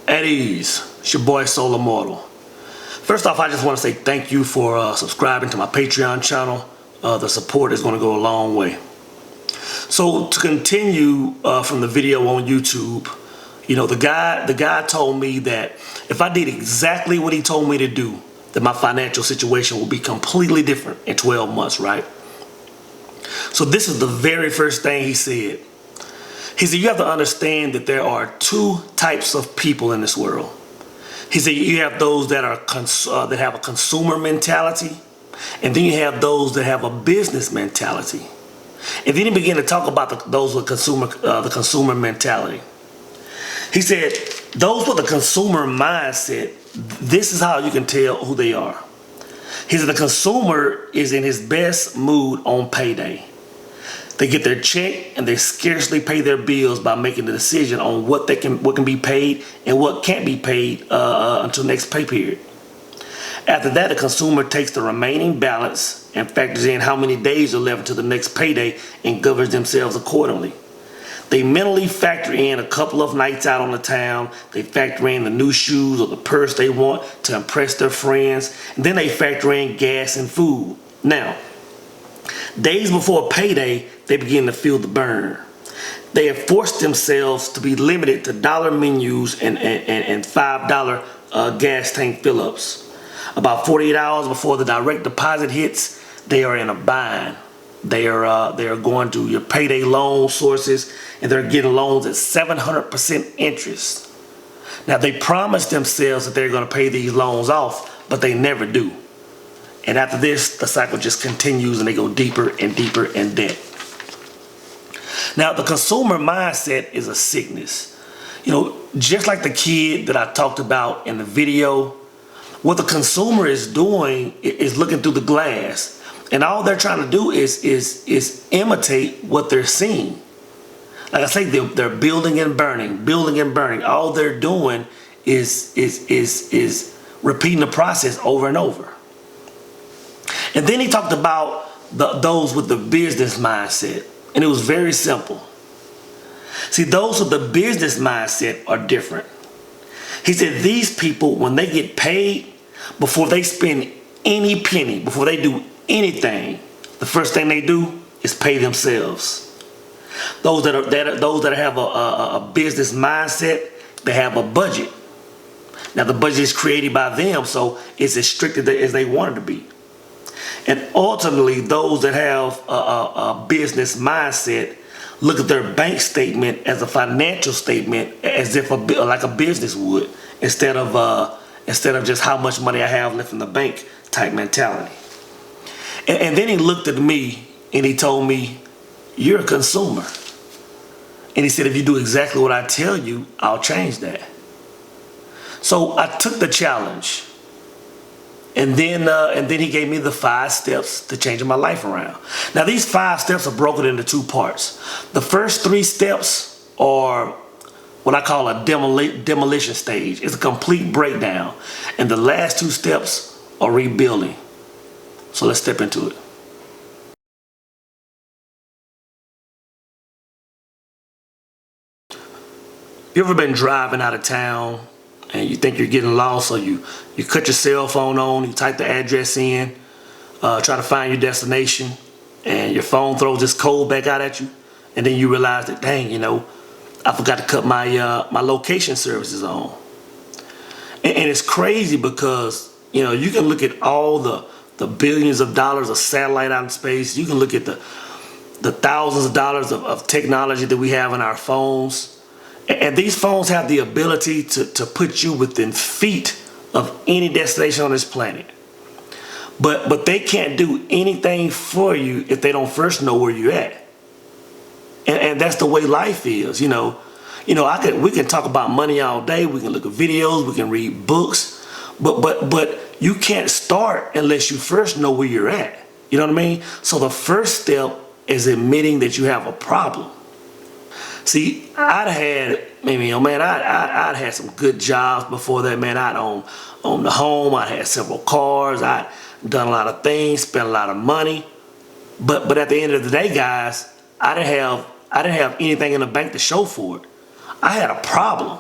At ease, it's your boy Soul Immortal. First off, I just want to say thank you for subscribing to my Patreon channel. The support is going to go a long way. So to continue from the video on YouTube, you know, the guy told me that if I did exactly what he told me to do, that my financial situation will be completely different in 12 months, right? So this is the very first thing he said. He said, you have to understand that there are two types of people in this world. He said, you have those that are that have a consumer mentality, and then you have those that have a business mentality. And then he began to talk about those with the consumer mentality. He said, those with the consumer mindset, this is how you can tell who they are. He said, the consumer is in his best mood on payday. They get their check and they scarcely pay their bills by making the decision on what can be paid and what can't be paid until next pay period. After that, the consumer takes the remaining balance and factors in how many days are left until the next payday and governs themselves accordingly. They mentally factor in a couple of nights out on the town. They factor in the new shoes or the purse they want to impress their friends. And then they factor in gas and food. Now, days before payday, they begin to feel the burn. They have forced themselves to be limited to dollar menus and $5 gas tank fill-ups. About 48 hours before the direct deposit hits, they are in a bind. They are going to your payday loan sources, and they're getting loans at 700% interest. Now, they promise themselves that they're going to pay these loans off, but they never do. And after this, the cycle just continues and they go deeper and deeper in debt. Now, the consumer mindset is a sickness. You know, just like the kid that I talked about in the video, what the consumer is doing is looking through the glass. And all they're trying to do is imitate what they're seeing. Like I say, they're building and burning, building and burning. All they're doing is repeating the process over and over. And then he talked about those with the business mindset. And it was very simple. See, those with the business mindset are different. He said these people, when they get paid, before they spend any penny, before they do anything, the first thing they do is pay themselves. Those that have a business mindset, they have a budget. Now, the budget is created by them, so it's as strict as they want it to be. And ultimately, those that have a business mindset look at their bank statement as a financial statement, as if like a business would, instead of just how much money I have left in the bank type mentality. And then he looked at me and he told me, you're a consumer. And he said, if you do exactly what I tell you, I'll change that. So I took the challenge. And then he gave me the 5 steps to changing my life around. Now, these 5 steps are broken into 2 parts. The first 3 steps are what I call a demolition stage. It's a complete breakdown. And the last 2 steps are rebuilding. So let's step into it. You ever been driving out of town and you think you're getting lost, so you cut your cell phone on, you type the address in, try to find your destination, and your phone throws this code back out at you, and then you realize that, dang, you know, I forgot to cut my my location services on. And it's crazy because, you know, you can look at all the billions of dollars of satellite out in space. You can look at the thousands of dollars of technology that we have in our phones. And these phones have the ability to put you within feet of any destination on this planet. But they can't do anything for you if they don't first know where you're at. And that's the way life is, you know. You know, we can talk about money all day. We can look at videos. We can read books. But you can't start unless you first know where you're at. You know what I mean? So the first step is admitting that you have a problem. See, I'd had some good jobs before that, man. I'd owned the home. I had several cars. I'd done a lot of things, spent a lot of money. But at the end of the day, guys, I didn't have anything in the bank to show for it. I had a problem.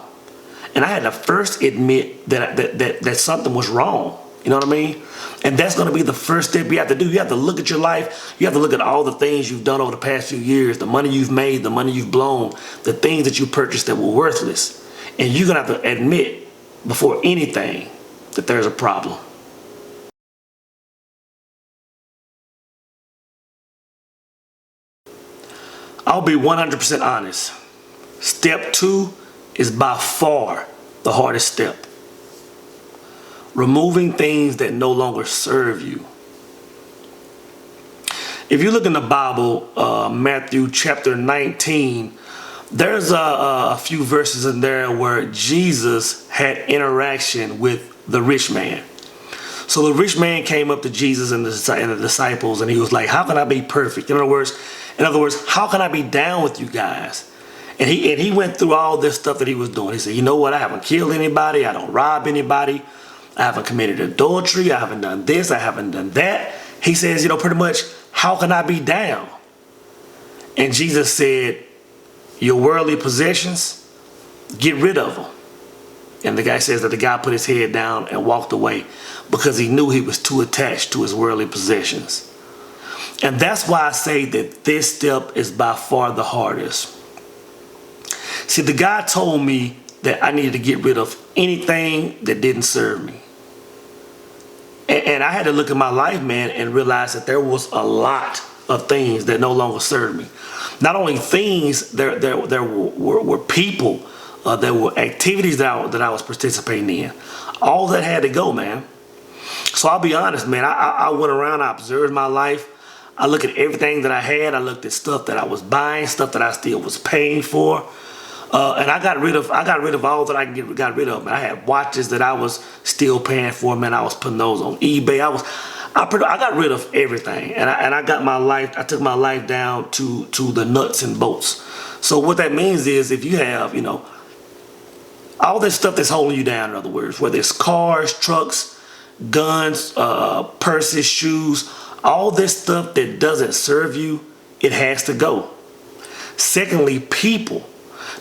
And I had to first admit that something was wrong. You know what I mean? And that's going to be the first step you have to do. You have to look at your life. You have to look at all the things you've done over the past few years, the money you've made, the money you've blown, the things that you purchased that were worthless. And you're going to have to admit before anything that there's a problem. I'll be 100% honest. Step 2 is by far the hardest step. Removing things that no longer serve you. If you look in the Bible, Matthew chapter 19, there's a few verses in there where Jesus had interaction with the rich man. So the rich man came up to Jesus and the disciples, and he was like, how can I be perfect? In other words, how can I be down with you guys? And he went through all this stuff that he was doing. He said, you know what? I haven't killed anybody. I don't rob anybody. I haven't committed adultery. I haven't done this. I haven't done that. He says, pretty much, how can I be down? And Jesus said, your worldly possessions, get rid of them. And the guy says that the guy put his head down and walked away because he knew he was too attached to his worldly possessions. And that's why I say that this step is by far the hardest. See, the guy told me that I needed to get rid of anything that didn't serve me. And I had to look at my life, man, and realize that there was a lot of things that no longer served me. Not only things, there were people, there were activities that I was participating in. All that had to go, man. So I'll be honest, man, I went around, I observed my life. I looked at everything that I had. I looked at stuff that I was buying, stuff that I still was paying for. And I got rid of all that I got rid of. Man, I had watches that I was still paying for. Man, I was putting those on eBay. I got rid of everything, and I got my life. I took my life down to the nuts and bolts. So what that means is, if you have, all this stuff that's holding you down, in other words, whether it's cars, trucks, guns, purses, shoes, all this stuff that doesn't serve you, it has to go. Secondly, people.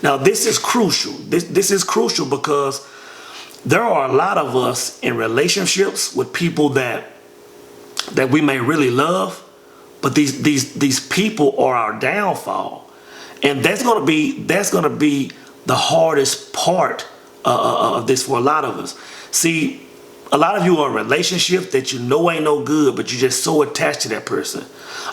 Now, this is crucial. This is crucial because there are a lot of us in relationships with people that we may really love, but these people are our downfall, and that's gonna be the hardest part of this for a lot of us. See, a lot of you are in relationships that ain't no good, but you're just so attached to that person.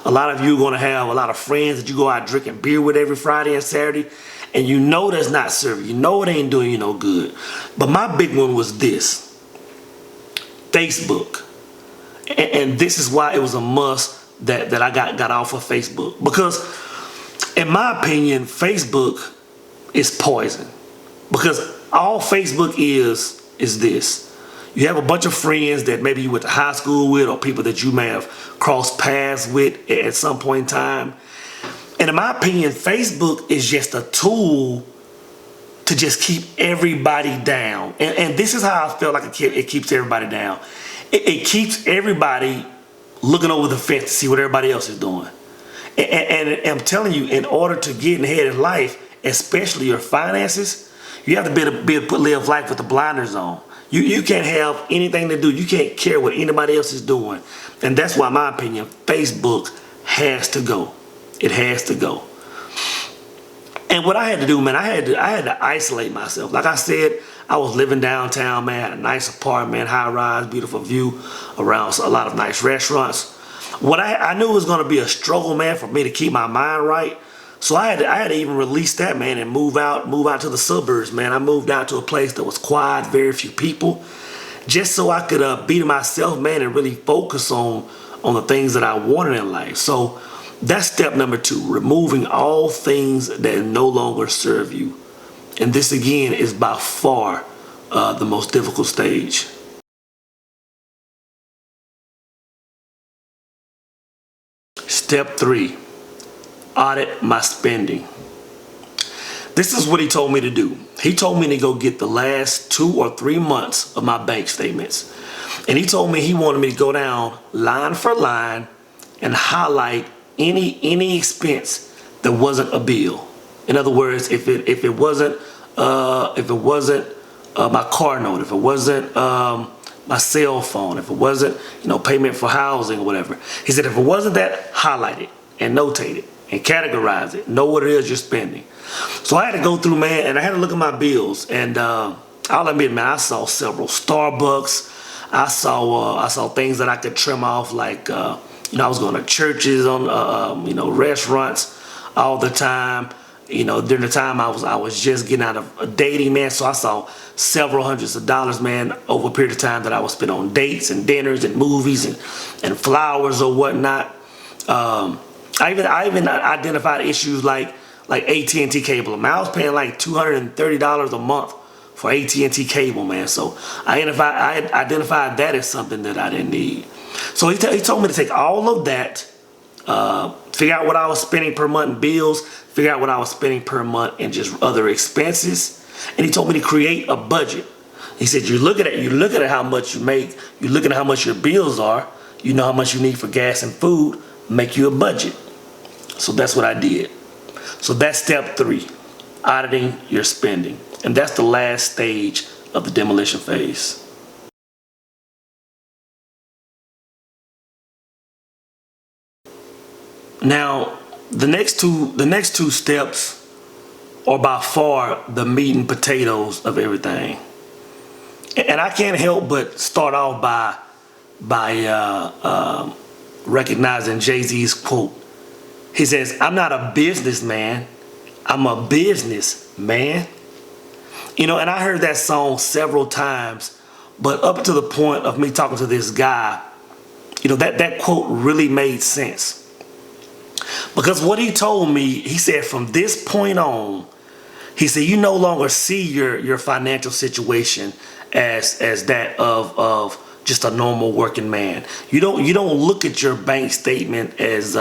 A lot of you are gonna have a lot of friends that you go out drinking beer with every Friday and Saturday, and that's not serving. It ain't doing you no good. But my big one was this: Facebook. And this is why it was a must that I got off of Facebook. Because in my opinion, Facebook is poison. Because all Facebook is this. You have a bunch of friends that maybe you went to high school with, or people that you may have crossed paths with at some point in time. And in my opinion, Facebook is just a tool to just keep everybody down. And this is how I feel like it keeps everybody down. It keeps everybody looking over the fence to see what everybody else is doing. And I'm telling you, in order to get ahead in life, especially your finances, you have to be able to live life with the blinders on. You can't have anything to do. You can't care what anybody else is doing. And that's why, in my opinion, Facebook has to go. It has to go. And what I had to do, man, I had to isolate myself. Like I said, I was living downtown, man, had a nice apartment, high rise, beautiful view around a lot of nice restaurants. What I knew it was going to be a struggle, man, for me to keep my mind right. So I had to even release that, man, and move out to the suburbs, man. I moved out to a place that was quiet, very few people, just so I could be to myself, man, and really focus on the things that I wanted in life. So that's step number 2, removing all things that no longer serve you. And this, again, is by far the most difficult stage. Step 3, audit my spending. This is what he told me to do. He told me to go get the last 2 or 3 months of my bank statements. And he told me he wanted me to go down line for line and highlight any expense that wasn't a bill. In other words, if it wasn't my car note, if it wasn't my cell phone, if it wasn't, payment for housing or whatever. He said, if it wasn't that, highlight it and notate it and categorize it. Know what it is you're spending. So I had to go through, man, and I had to look at my bills. And I'll admit, man, I saw several Starbucks. I saw things that I could trim off, like I was going to churches, on restaurants all the time. During the time I was just getting out of dating, man. So I saw several hundreds of dollars, man, over a period of time that I would spend on dates and dinners and movies and flowers or whatnot. I even identified issues like AT&T cable. Man, I was paying like $230 a month for AT&T cable, man. So I identified that as something that I didn't need. So he told me to take all of that, figure out what I was spending per month in bills, figure out what I was spending per month in just other expenses, and he told me to create a budget. He said, you look at how much you make, you look at how much your bills are, you know how much you need for gas and food, make you a budget. So that's what I did. So that's step 3, auditing your spending. And that's the last stage of the demolition phase. Now, the next two steps are by far the meat and potatoes of everything. And I can't help but start off by recognizing Jay-Z's quote. He says, "I'm not a businessman, I'm a businessman." And I heard that song several times, but up to the point of me talking to this guy, that quote really made sense. Because what he told me, he said, from this point on, he said, you no longer see your financial situation as that of just a normal working man. You don't look at your bank statement as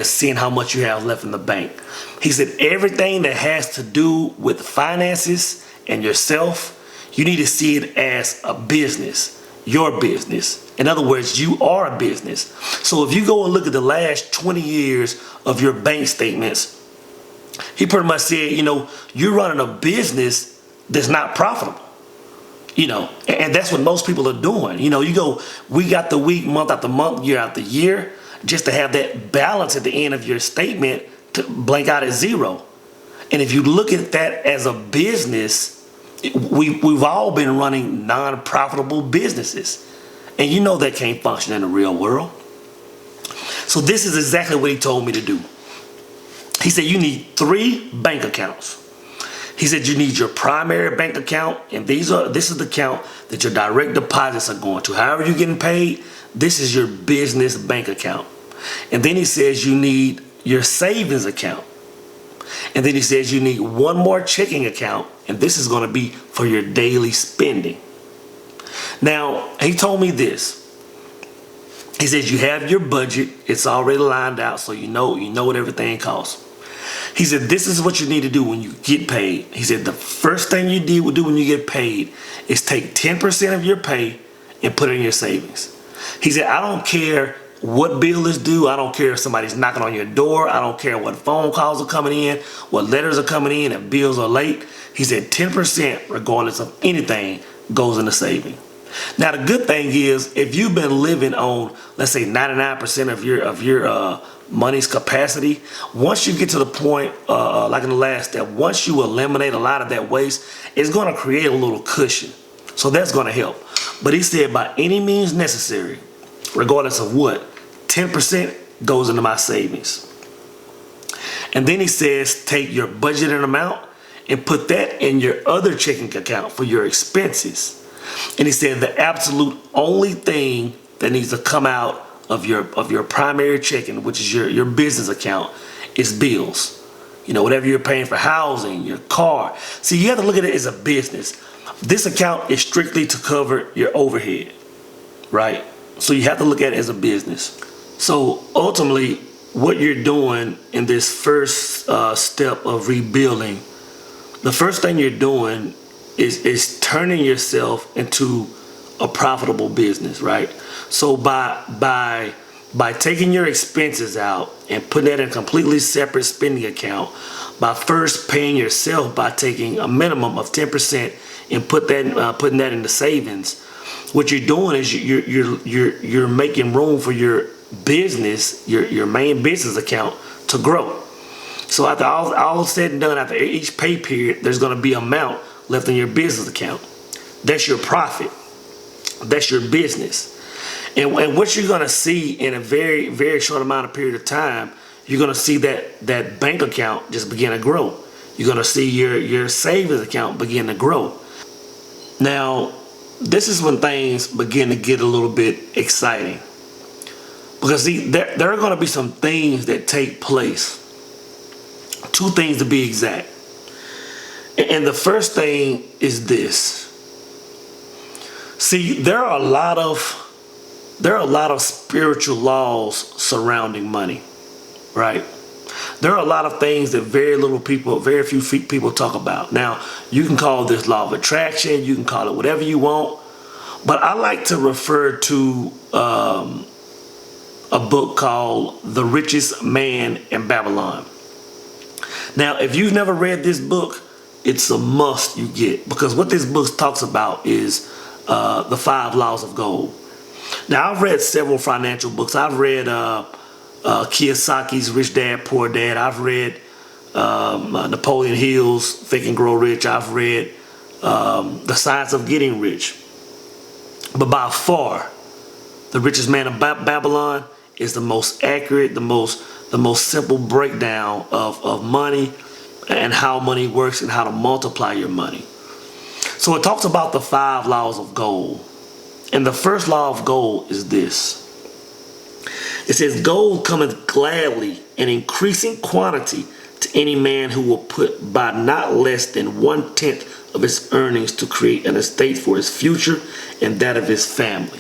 seeing how much you have left in the bank. He said everything that has to do with finances and yourself, you need to see it as a business, your business. In other words, you are a business. So if you go and look at the last 20 years of your bank statements, he pretty much said, you're running a business that's not profitable. And that's what most people are doing. You go week after week, month after month, year after year, just to have that balance at the end of your statement to blank out at zero. And if you look at that as a business, we've all been running non-profitable businesses. And that can't function in the real world. So this is exactly what he told me to do. He said you need 3 bank accounts. He said you need your primary bank account, and this is the account that your direct deposits are going to. However you're getting paid, this is your business bank account. And then he says you need your savings account. And then he says you need one more checking account, and this is going to be for your daily spending. Now, he told me this. He says you have your budget. It's already lined out, so you know what everything costs. He said this is what you need to do when you get paid. He said the first thing you do when you get paid is take 10% of your pay and put it in your savings. He said, I don't care what bill is due. I don't care if somebody's knocking on your door. I don't care what phone calls are coming in, what letters are coming in, if bills are late. He said 10%, regardless of anything, goes into saving. Now the good thing is, if you've been living on, let's say 99% of your money's capacity, once you get to the point, like in the last step, once you eliminate a lot of that waste, it's going to create a little cushion. So that's going to help. But he said by any means necessary, regardless of what, 10% goes into my savings. And then he says take your budgeted amount and put that in your other checking account for your expenses. And he said the absolute only thing that needs to come out of your primary checking, which is your business account, is bills. Whatever you're paying for housing, your car. See, you have to look at it as a business. This account is strictly to cover your overhead, right? So you have to look at it as a business. So ultimately, what you're doing in this first step of rebuilding, the first thing you're doing is turning yourself into a profitable business, right? So by taking your expenses out and putting that in a completely separate spending account, by first paying yourself by taking a minimum of 10% and putting that into savings, what you're doing is you're making room for your business, your main business account to grow. So after all said and done, after each pay period, there's going to be amount left in your business account. That's your profit. That's your business. And what you're going to see in a very, very short amount of period of time, you're going to see that bank account just begin to grow. You're going to see your savings account begin to grow. Now, this is when things begin to get a little bit exciting. Because see, there are going to be some things that take place. 2 things to be exact. And the first thing is this. See, there are a lot of spiritual laws surrounding money, right? There are a lot of things that very few people talk about. Now, you can call this law of attraction, you can call it whatever you want, but I like to refer to a book called The Richest Man in Babylon. Now, if you've never read this book, it's a must you get, because what this book talks about is the 5 laws of gold. Now, I've read several financial books. I've read Kiyosaki's Rich Dad, Poor Dad. I've read Napoleon Hill's Think and Grow Rich. I've read The Science of Getting Rich. But by far, The Richest Man in Babylon is the most accurate, the most simple breakdown of money and how money works and how to multiply your money. So it talks about the 5 laws of gold. And the first law of gold is this. It says, gold cometh gladly in increasing quantity to any man who will put by not less than 1/10 of his earnings to create an estate for his future and that of his family.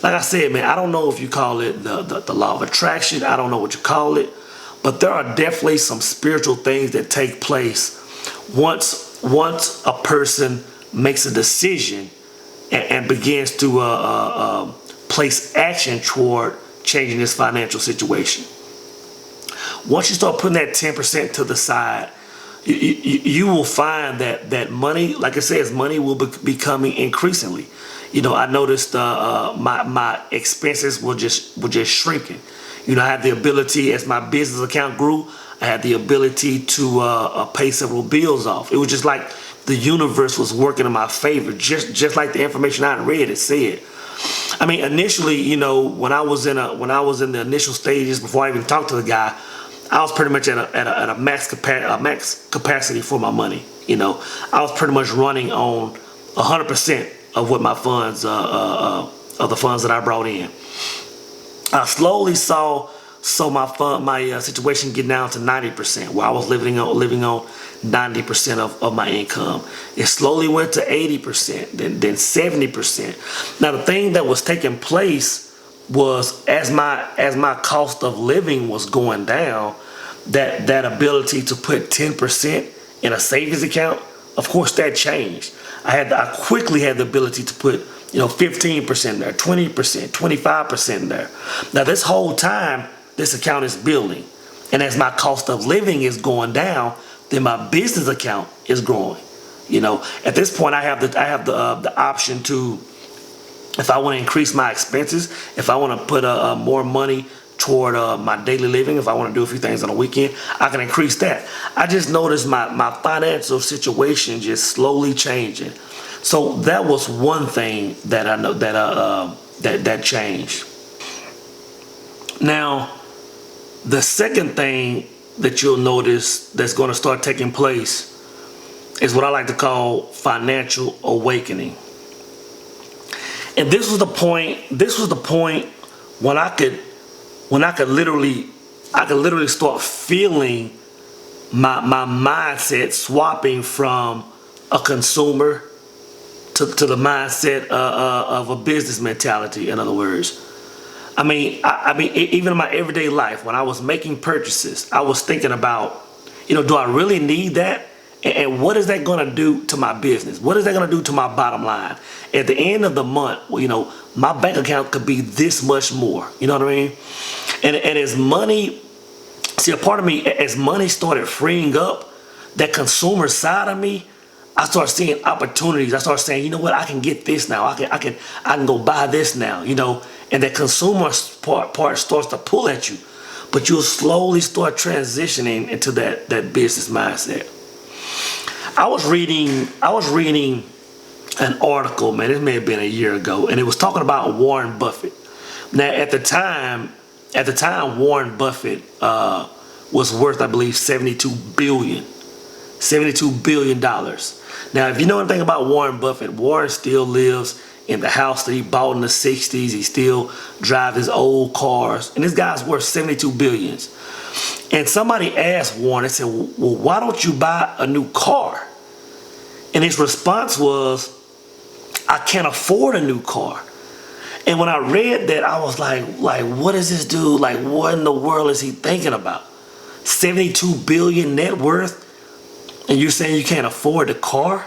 Like I said, man, I don't know if you call it the law of attraction. I don't know what you call it. But there are definitely some spiritual things that take place once a person makes a decision and begins to place action toward changing his financial situation. Once you start putting that 10% to the side, you will find that money, like I said, money will be coming increasingly. You know, I noticed my expenses were just shrinking. You know, I had the ability, as my business account grew, I had the ability to pay several bills off. It was just like the universe was working in my favor, just like the information I read it said. I mean, initially, you know, when I was in the initial stages before I even talked to the guy, I was pretty much at a max capacity for my money. You know, I was pretty much running on 100% of what my funds, of the funds that I brought in. I slowly saw my situation get down to 90%, where I was living on 90% of my income. It slowly went to 80%, then 70%. Now the thing that was taking place was as my cost of living was going down, that ability to put 10% in a savings account, of course that changed. I quickly had the ability to put 15% there, 20%, 25% there. Now this whole time, this account is building. And as my cost of living is going down, then my business account is growing. You know, at this point I have the option to, if I want to increase my expenses, if I want to put more money toward my daily living, if I want to do a few things on the weekend, I can increase that. I just noticed my financial situation just slowly changing. So that was one thing that I know that changed. Now, the second thing that you'll notice that's going to start taking place is what I like to call financial awakening. And this was the point when I could literally start feeling my mindset swapping from a consumer to the mindset of a business mentality. In other words, I mean, even in my everyday life, when I was making purchases, I was thinking about, do I really need that? And what is that going to do to my business? What is that going to do to my bottom line? At the end of the month, my bank account could be this much more. You know what I mean? And as money, a part of me, as money started freeing up, that consumer side of me, I started seeing opportunities. I started saying, you know what, I can get this now. I can go buy this now, you know. And that consumer part starts to pull at you. But you'll slowly start transitioning into that business mindset. I was reading an article, man, it may have been a year ago, and it was talking about Warren Buffett. Now, at the time, Warren Buffett was worth, I believe, $72 billion. Now, if you know anything about Warren Buffett, Warren still lives in the house that he bought in the 60s. He still drives his old cars, and this guy's worth $72 billion. And somebody asked Warren, they said, well, why don't you buy a new car? And his response was, I can't afford a new car. And when I read that, I was like, what is this dude? Like, what in the world is he thinking about? 72 billion net worth? And you're saying you can't afford the car?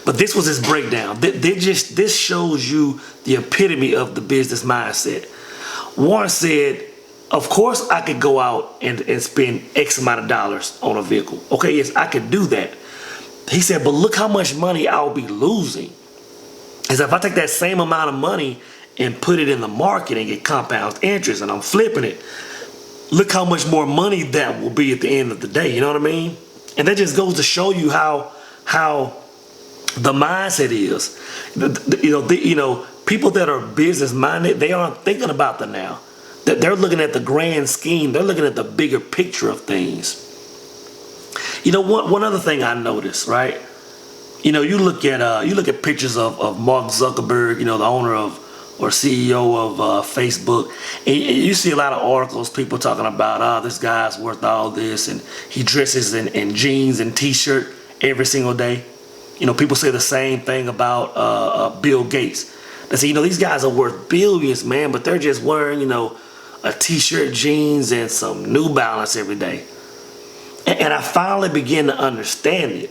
But this was his breakdown. This shows you the epitome of the business mindset. Warren said, of course I could go out and spend X amount of dollars on a vehicle. Okay, yes, I could do that. He said, but look how much money I'll be losing. As if I take that same amount of money and put it in the market and get compound interest and I'm flipping it, look how much more money that will be at the end of the day. You know what I mean? And that just goes to show you how the mindset is. People that are business minded, they aren't thinking about the now. They're looking at the grand scheme. They're looking at the bigger picture of things. You know, one other thing I noticed, right? You know, you look at pictures of Mark Zuckerberg, you know, the owner of or CEO of Facebook, and you see a lot of articles, people talking about, this guy's worth all this, and he dresses in jeans and t-shirt every single day. You know, people say the same thing about Bill Gates. They say, you know, these guys are worth billions, man, but they're just wearing, you know, a t-shirt, jeans, and some New Balance every day. And I finally began to understand it.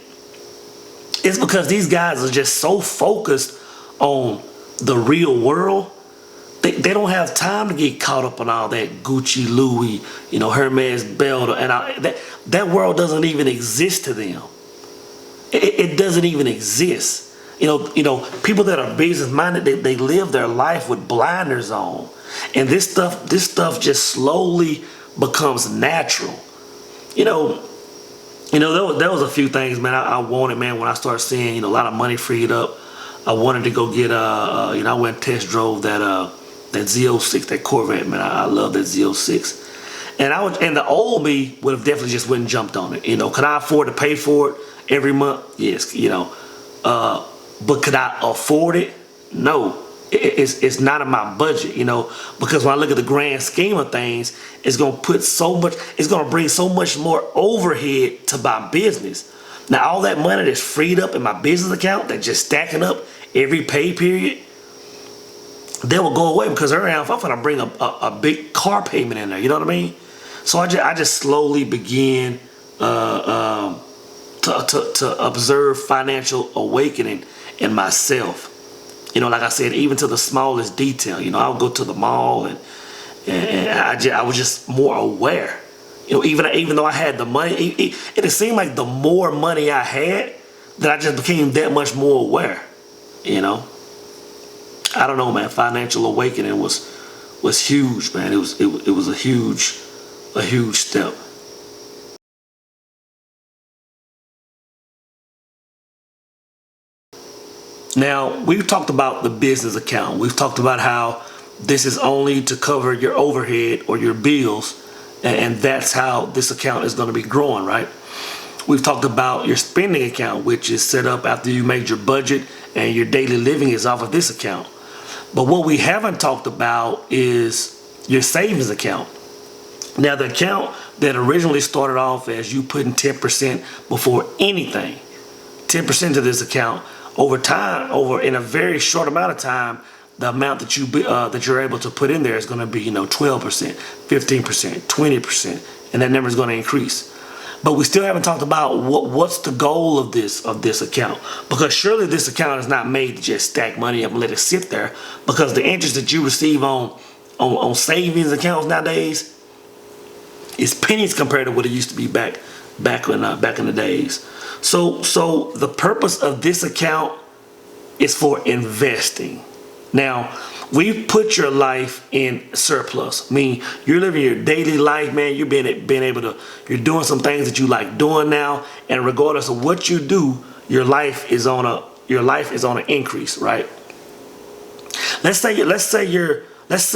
It's because these guys are just so focused on the real world. They don't have time to get caught up on all that Gucci, Louis, you know, Hermes belt, and that world doesn't even exist to them. It doesn't even exist. You know, people that are business minded, they live their life with blinders on, and this stuff just slowly becomes natural. You know, there was a few things, man, I wanted, man, when I started seeing, you know, a lot of money freed up. I wanted to go get, I went and test drove that Z06, that Corvette, man. I love that Z06. And the old me would have definitely just went and jumped on it. You know, could I afford to pay for it every month? Yes, you know. But could I afford it? No. It's not in my budget, you know, because when I look at the grand scheme of things, it's going to bring so much more overhead to my business. Now, all that money that's freed up in my business account, that's just stacking up every pay period, they will go away because I'm going to bring a big car payment in there, you know what I mean? So I just slowly begin to observe financial awakening in myself. You know, like I said, even to the smallest detail. You know, I would go to the mall and I was just more aware. You know, even though I had the money, it seemed like the more money I had, that I just became that much more aware. You know, I don't know, man. Financial awakening was huge, man. It was a huge step. Now, we've talked about the business account. We've talked about how this is only to cover your overhead or your bills, and that's how this account is going to be growing, right? We've talked about your spending account, which is set up after you made your budget and your daily living is off of this account. But what we haven't talked about is your savings account. Now, the account that originally started off as you putting 10% before anything, 10% to this account, over time, in a very short amount of time, the amount that you're able to put in there is going to be, you know, 12%, 15%, 20%, and that number is going to increase. But we still haven't talked about what's the goal of this account, because surely this account is not made to just stack money up and let it sit there, because the interest that you receive on savings accounts nowadays is pennies compared to what it used to be back in the days. So the purpose of this account is for investing. Now, we've put your life in surplus. I mean, you're living your daily life, man. You're being able to, you're doing some things that you like doing now, and regardless of what you do, your life is on an increase, right? Let's say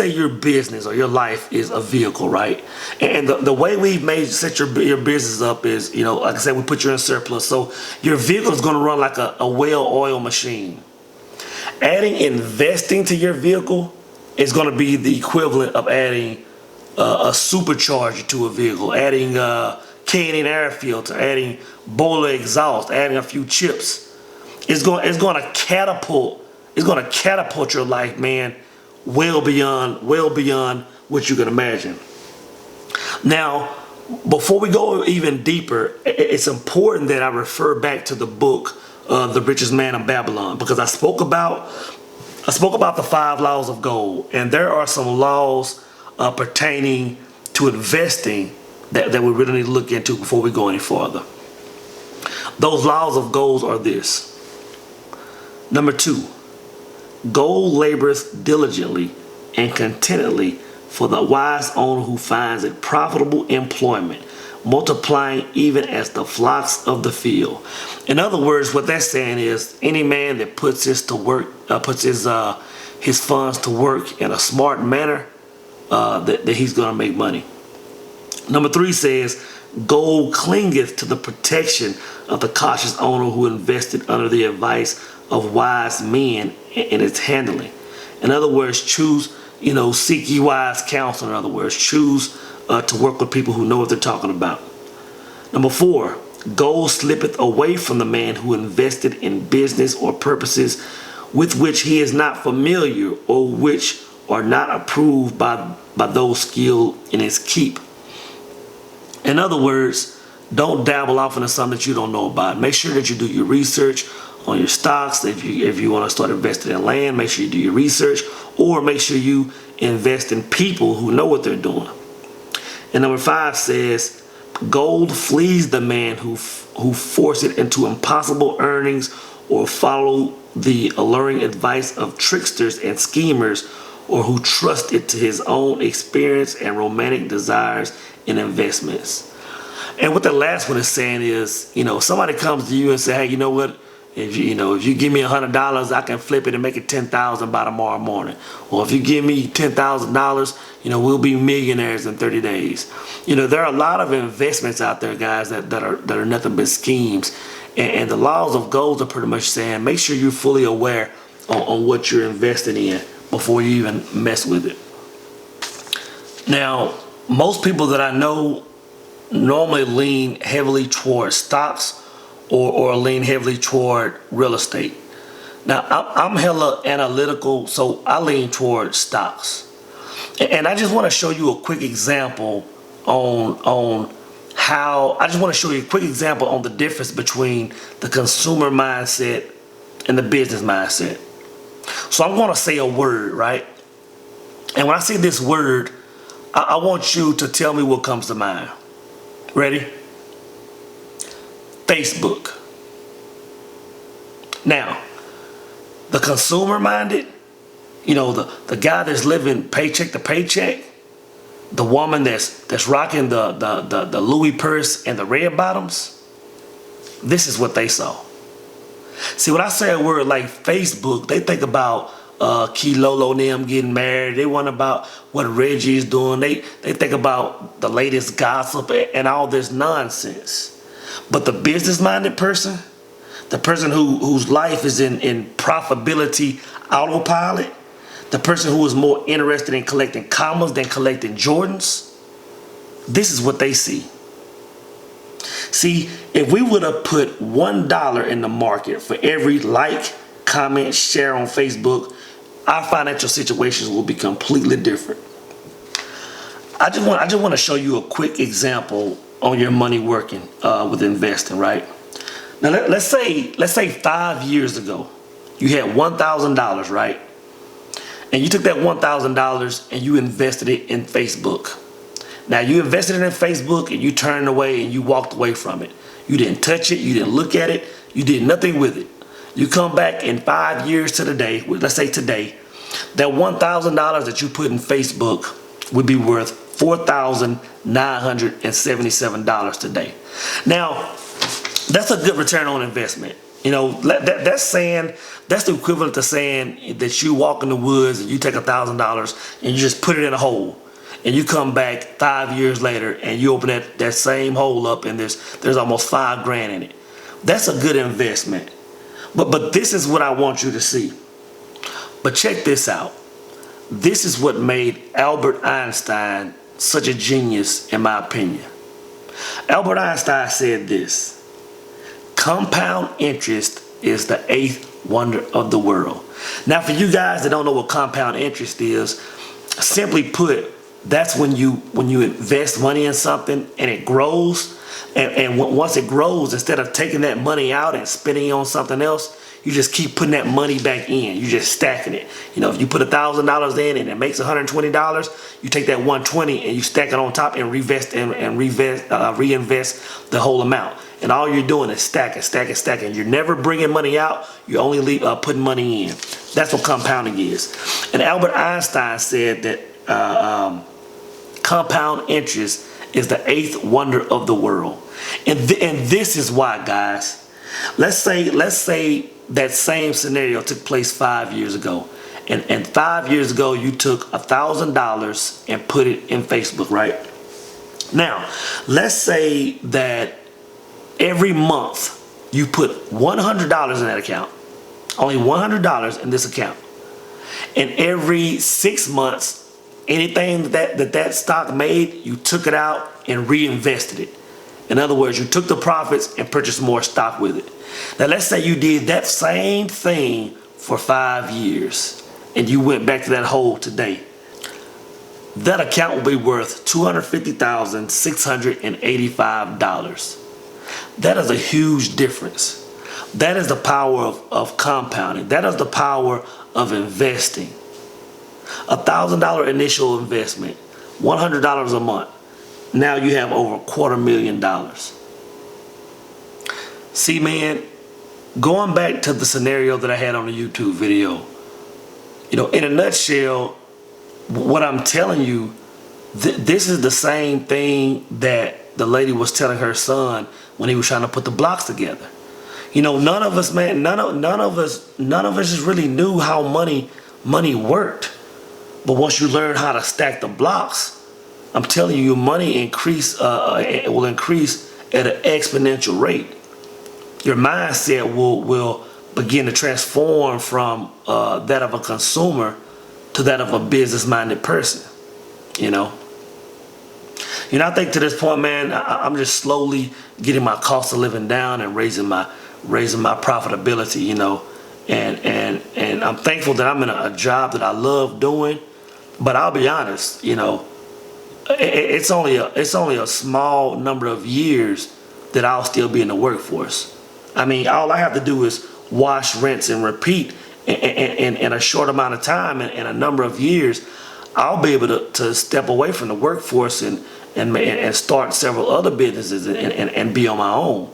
your business or your life is a vehicle, right? And the way we've set your business up is, like I said, we put you in surplus. So your vehicle is going to run like a well-oiled machine. Adding investing to your vehicle is going to be the equivalent of adding a supercharger to a vehicle, adding K&N air filter, adding Bowler exhaust, adding a few chips. It's going to catapult your life, man, well beyond what you can imagine. Now, before we go even deeper, it's important that I refer back to the book, The Richest Man in Babylon, because I spoke about the 5 laws of gold, and there are some laws pertaining to investing that we really need to look into before we go any further. Those laws of gold are this. Number 2, gold laboreth diligently and contentedly for the wise owner who finds it profitable employment, multiplying even as the flocks of the field. In other words, what that's saying is any man that puts his funds to work in a smart manner, that he's going to make money. Number 3 says, gold clingeth to the protection of the cautious owner who invested under the advice of wise men in its handling. In other words, seek ye wise counsel. In other words, choose to work with people who know what they're talking about. Number 4, gold slippeth away from the man who invested in business or purposes with which he is not familiar or which are not approved by those skilled in its keep. In other words, don't dabble off into something that you don't know about. Make sure that you do your research on your stocks. If you want to start investing in land, make sure you do your research, or make sure you invest in people who know what they're doing. And number 5 says, gold flees the man who force it into impossible earnings or follow the alluring advice of tricksters and schemers, or who trust it to his own experience and romantic desires in investments. And what the last one is saying is, somebody comes to you and say, hey, you know what? If you give me $100, I can flip it and make it $10,000 by tomorrow morning. Or if you give me $10,000, we'll be millionaires in 30 days. There are a lot of investments out there, guys, that are nothing but schemes. And the laws of gold are pretty much saying, make sure you're fully aware on what you're investing in before you even mess with it. Now, most people that I know normally lean heavily towards stocks or lean heavily toward real estate. Now, I'm hella analytical, so I lean toward stocks. And I just want to show you a quick example on the difference between the consumer mindset and the business mindset. So I'm going to say a word, right? And when I say this word, I want you to tell me what comes to mind. Ready? Facebook. Now, the consumer minded, the guy that's living paycheck to paycheck, the woman that's rocking the Louis purse and the red bottoms, this is what they saw. See, when I say a word like Facebook, they think about Key Lolo and them getting married. They want about what Reggie is doing. They think about the latest gossip and all this nonsense. But the business-minded person, the person whose life is in profitability autopilot, the person who is more interested in collecting commas than collecting Jordans, this is what they see. See, if we would have put $1 in the market for every like, comment, share on Facebook, our financial situations will be completely different. I just want to show you a quick example on your money working with investing, right? Now let's say 5 years ago, you had $1,000, right? And you took that $1,000 and you invested it in Facebook. Now you invested it in Facebook and you turned away and you walked away from it. You didn't touch it. You didn't look at it. You did nothing with it. You come back in 5 years to the day, let's say today, that $1,000 that you put in Facebook would be worth $4,977 today. Now, that's a good return on investment. You know, that's the equivalent to saying that you walk in the woods and you take $1,000 and you just put it in a hole, and you come back 5 years later and you open that same hole up and there's almost $5,000 in it. That's a good investment. But this is what I want you to see. But check this out. This is what made Albert Einstein such a genius, in my opinion. Albert Einstein said this: compound interest is the 8th wonder of the world. Now, for you guys that don't know what compound interest is, simply put, that's when you invest money in something and it grows. And once it grows, instead of taking that money out and spending it on something else, you just keep putting that money back in. You just stacking it. You know, if you put $1,000 in and it makes $120, you take that $120 and you stack it on top and reinvest the whole amount. And all you're doing is stacking. You're never bringing money out. You're only putting money in. That's what compounding is. And Albert Einstein said that compound interest is the 8th wonder of the world. And this is why, guys. Let's say that same scenario took place 5 years ago. And 5 years ago, you took $1,000 and put it in Facebook, right? Now, let's say that every month you put $100 in that account. Only $100 in this account. And every 6 months, anything that stock made, you took it out and reinvested it. In other words, you took the profits and purchased more stock with it. Now, let's say you did that same thing for 5 years and you went back to that hole today. That account will be worth $250,685. That is a huge difference. That is the power of compounding. That is the power of investing. $1,000 initial investment, $100 a month. Now you have over $250,000. See, man, going back to the scenario that I had on the YouTube video, you know, in a nutshell, what I'm telling you, this is the same thing that the lady was telling her son when he was trying to put the blocks together. You know, none of us just really knew how money worked. But once you learn how to stack the blocks, I'm telling you, your money will increase at an exponential rate. Your mindset will begin to transform from that of a consumer to that of a business-minded person. You know, I think to this point, man, I'm just slowly getting my cost of living down and raising my profitability. You know, and I'm thankful that I'm in a job that I love doing. But I'll be honest, you know, it's only a small number of years that I'll still be in the workforce. I mean, all I have to do is wash, rinse, and repeat in a short amount of time, in a number of years, I'll be able to step away from the workforce and start several other businesses and be on my own.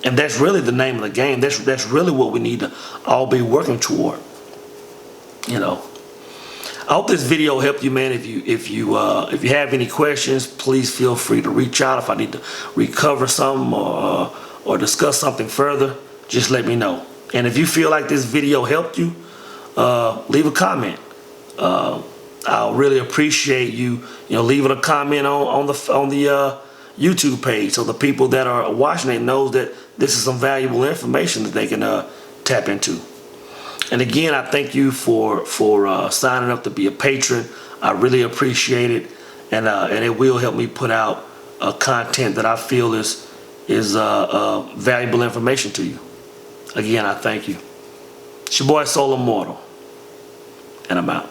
And that's really the name of the game. That's really what we need to all be working toward. You know. I hope this video helped you, man. If you have any questions, please feel free to reach out. If I need to recover something or discuss something further, just let me know. And if you feel like this video helped you, leave a comment. I'll really appreciate you leaving a comment on the YouTube page, so the people that are watching it knows that this is some valuable information that they can tap into. And again, I thank you for signing up to be a patron. I really appreciate it, and it will help me put out content that I feel is valuable information to you. Again, I thank you. It's your boy Soul Immortal, and I'm out.